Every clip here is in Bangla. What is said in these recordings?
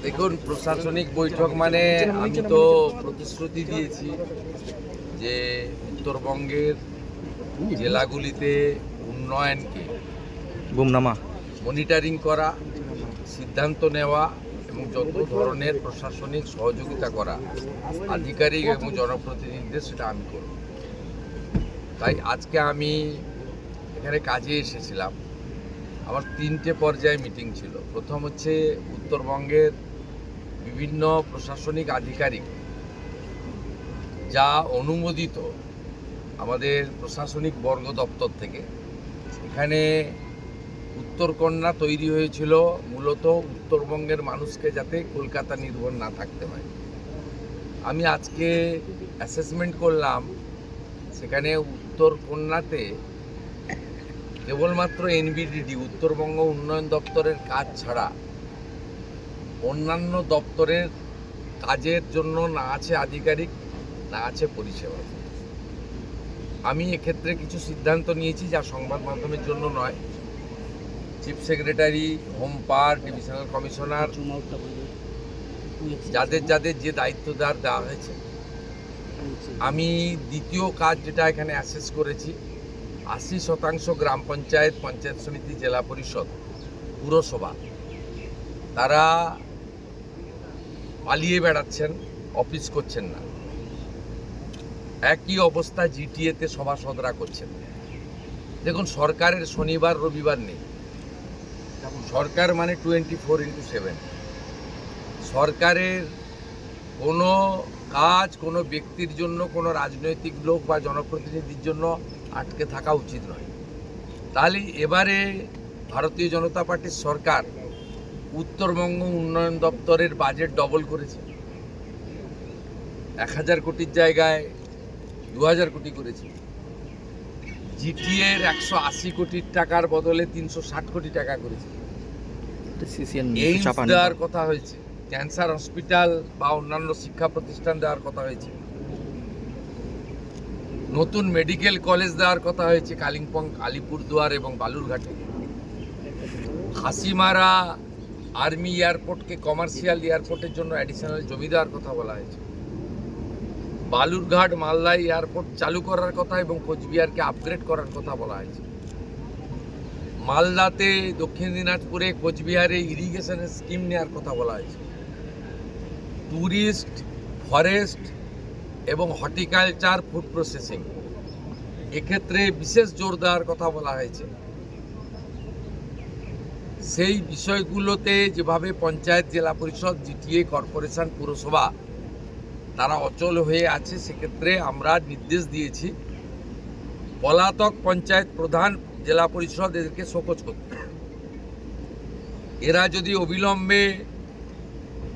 দেখুন, প্রশাসনিক বৈঠক মানে আমি তো প্রতিশ্রুতি দিয়েছি যে উত্তরবঙ্গের জেলাগুলিতে উন্নয়নকে মনিটরিং করা, সিদ্ধান্ত নেওয়া এবং যত ধরনের প্রশাসনিক সহযোগিতা করা আধিকারিক এবং জনপ্রতিনিধিদের সেটা আমি করব। তাই আজকে আমি এখানে কাজে এসেছিলাম। আমার 3টে পর্যায়ে মিটিং ছিল। প্রথম হচ্ছে উত্তরবঙ্গের বিভিন্ন প্রশাসনিক আধিকারিক যা অনুমোদিত আমাদের প্রশাসনিক বর্গ দপ্তর থেকে। এখানে উত্তরকন্যা তৈরি হয়েছিল মূলত উত্তরবঙ্গের মানুষকে যাতে কলকাতা নির্ভর না থাকতে হয়। আমি আজকে অ্যাসেসমেন্ট করলাম, সেখানে উত্তরকন্যাতে কেবলমাত্র এনবিডিডি উত্তরবঙ্গ উন্নয়ন দপ্তরের কাজ ছাড়া অন্যান্য দপ্তরের কাজের জন্য না আছে আধিকারিক, না আছে পরিষেবা। আমি এক্ষেত্রে কিছু সিদ্ধান্ত নিয়েছি যা সংবাদ মাধ্যমের জন্য নয়। চিফ সেক্রেটারি, হোম পাওয়ার, ডিভিশনাল কমিশনার, যাদের যাদের যে দায়িত্ব দেওয়া হয়েছে, আমি দ্বিতীয় কাজ যেটা এখানে অ্যাসেস করেছি, 80% গ্রাম পঞ্চায়েত, পঞ্চায়েত সমিতি, জেলা পরিষদ, পুরসভা তারা পালিয়ে বেড়াচ্ছেন, অফিস করছেন না। একই অবস্থা জিটিএতে সভাসদরা করছেন। দেখুন, সরকারের শনিবার রবিবার নেই। সরকার মানে 24x7। সরকারের কোনো কাজ কোনো ব্যক্তির জন্য, কোনো রাজনৈতিক লোক বা জনপ্রতিনিধির জন্য আটকে থাকা উচিত নয়। তাহলে এবারে ভারতীয় জনতা পার্টির সরকার উত্তরবঙ্গ উন্নয়ন দপ্তরের বাজেট ডবল করেছে। 1000 কোটির জায়গায় 2000 কোটি করেছে। জিটিএর 180 কোটির টাকার বদলে 360 কোটি টাকা করেছে। এইমস দেওয়ার কথা হয়েছে, ক্যান্সার হসপিটাল বা অন্যান্য শিক্ষা প্রতিষ্ঠান দেওয়ার কথা হয়েছে, নতুন মেডিকেল কলেজ দেওয়ার কথা হয়েছে কালিম্পং, আলিপুরদুয়ার এবং বালুরঘাটে। হাসিমারা আর্মি এয়ারপোর্টকে কমার্শিয়াল এয়ারপোর্টের জন্য অ্যাডিশনাল জমি দেওয়ার কথা বলা হয়েছে। বালুরঘাট মালদা এয়ারপোর্ট চালু করার কথা এবং কোচবিহারকে আপগ্রেড করার কথা বলা হয়েছে। মালদাতে, দক্ষিণ দিনাজপুরে, কোচবিহারে ইরিগেশনের স্কিম নেওয়ার কথা বলা হয়েছে। ট্যুরিস্ট, ফরেস্ট এবং হর্টিকালচার, ফুড প্রসেসিং এক্ষেত্রে বিশেষ জোর দেওয়ার কথা বলা হয়েছে। সেই বিষয়গুলোতে যেভাবে পঞ্চায়েত, জেলা পরিষদ, জিটিএ, কর্পোরেশন, পুরসভা তারা অচল হয়ে আছে, সেক্ষেত্রে আমরা নির্দেশ দিয়েছি পলাতক পঞ্চায়েত প্রধান, জেলা পরিষদ এদেরকে শোকজ করতে। এরা যদি অবিলম্বে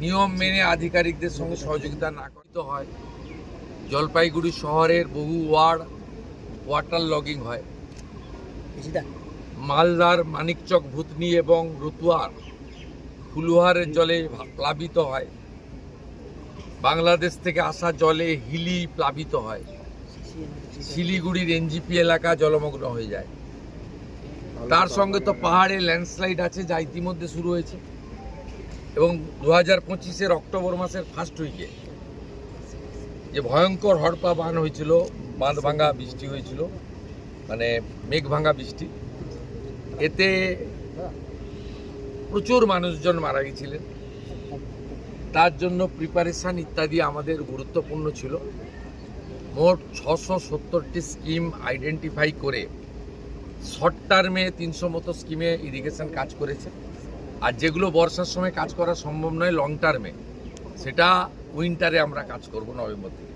নিয়ম মেনে আধিকারিকদের সঙ্গে সহযোগিতা না করতে হয়, জলপাইগুড়ি শহরের বহু ওয়ার্ড ওয়াটার লগিং হয়। মালদার মানিকচক, ভূতনি এবং রতুয়ার ফুলুহারের জলে প্লাবিত হয়। বাংলাদেশ থেকে আসা জলে হিলি প্লাবিত হয়। শিলিগুড়ির এনজিপি এলাকা জলমগ্ন হয়ে যায়। তার সঙ্গে তো পাহাড়ে ল্যান্ডস্লাইড আছে, যা ইতিমধ্যে শুরু হয়েছে এবং 2025-এর অক্টোবর মাসের ফার্স্ট উইকে যে ভয়ঙ্কর হড়পা বান হয়েছিল, বাঁধ ভাঙা বৃষ্টি হয়েছিল, মানে মেঘ ভাঙা বৃষ্টি, এতে প্রচুর মানুষজন মারা গেছিলেন। তার জন্য প্রিপারেশন ইত্যাদি আমাদের গুরুত্বপূর্ণ ছিল। মোট 670টি স্কিম আইডেন্টিফাই করে শর্ট টার্মে 300 মতো স্কিমে ইরিগেশন কাজ করেছে। আর যেগুলো বর্ষার সময় কাজ করা সম্ভব নয়, লং টার্মে, সেটা উইন্টারে আমরা কাজ করব, নভেম্বর থেকে।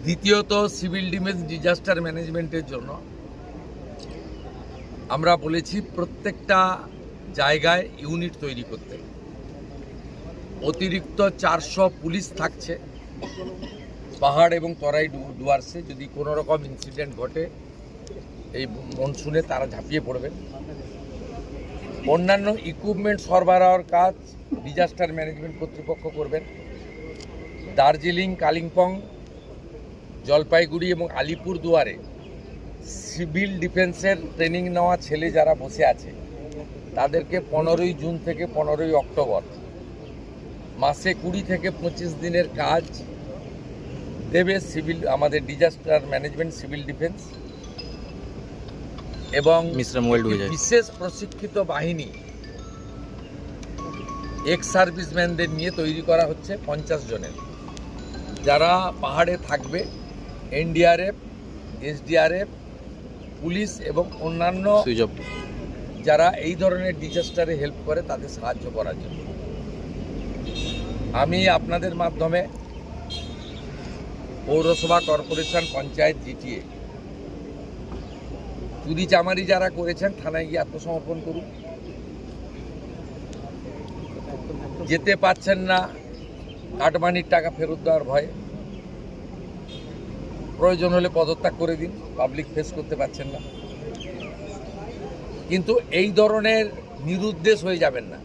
দ্বিতীয়ত, সিভিল ডিজাস্টার ম্যানেজমেন্টের জন্য আমরা বলেছি প্রত্যেকটা জায়গায় ইউনিট তৈরি করতে। অতিরিক্ত 400 পুলিশ থাকছে পাহাড় এবং তরাই ডুয়ার্সে। যদি কোনো রকম ইনসিডেন্ট ঘটে এই মনসুনে, তারা ঝাঁপিয়ে পড়বেন। অন্যান্য ইকুইপমেন্ট সরবরাহের কাজ ডিজাস্টার ম্যানেজমেন্ট কর্তৃপক্ষ করবেন। দার্জিলিং, কালিম্পং, জলপাইগুড়ি এবং আলিপুরদুয়ারে সিভিল ডিফেন্সের ট্রেনিং নেওয়া ছেলে যারা বসে আছে, তাদেরকে 15ই জুন থেকে 15ই অক্টোবর মাসে 20 থেকে 25 দিনের কাজ দেবে সিভিল, আমাদের ডিজাস্টার ম্যানেজমেন্ট, সিভিল ডিফেন্স এবং বিশেষ প্রশিক্ষিত বাহিনী এক্স সার্ভিসম্যানদের নিয়ে তৈরি করা হচ্ছে 50 জনের, যারা পাহাড়ে থাকবে। এনডিআরএফ, এসডিআরএফ, পুলিশ এবং অন্যান্য যারা এই ধরনের ডিজাস্টারে হেল্প করে তাদের সাহায্য করার জন্য আমি আপনাদের মাধ্যমে পৌরসভা, কর্পোরেশন, পঞ্চায়েত, জিটিএ চুরি চামারি যারা করেছেন থানায় গিয়ে আত্মসমর্পণ করুন। যেতে পারছেন না কাটমানির টাকা ফেরত দেওয়ার ভয়ে, প্রয়োজন হলে পদত্যাগ করে দিন, পাবলিক ফেস করতে পারছেন না। কিন্তু এই ধরনের নিরুদ্দেশ হয়ে যাবেন না।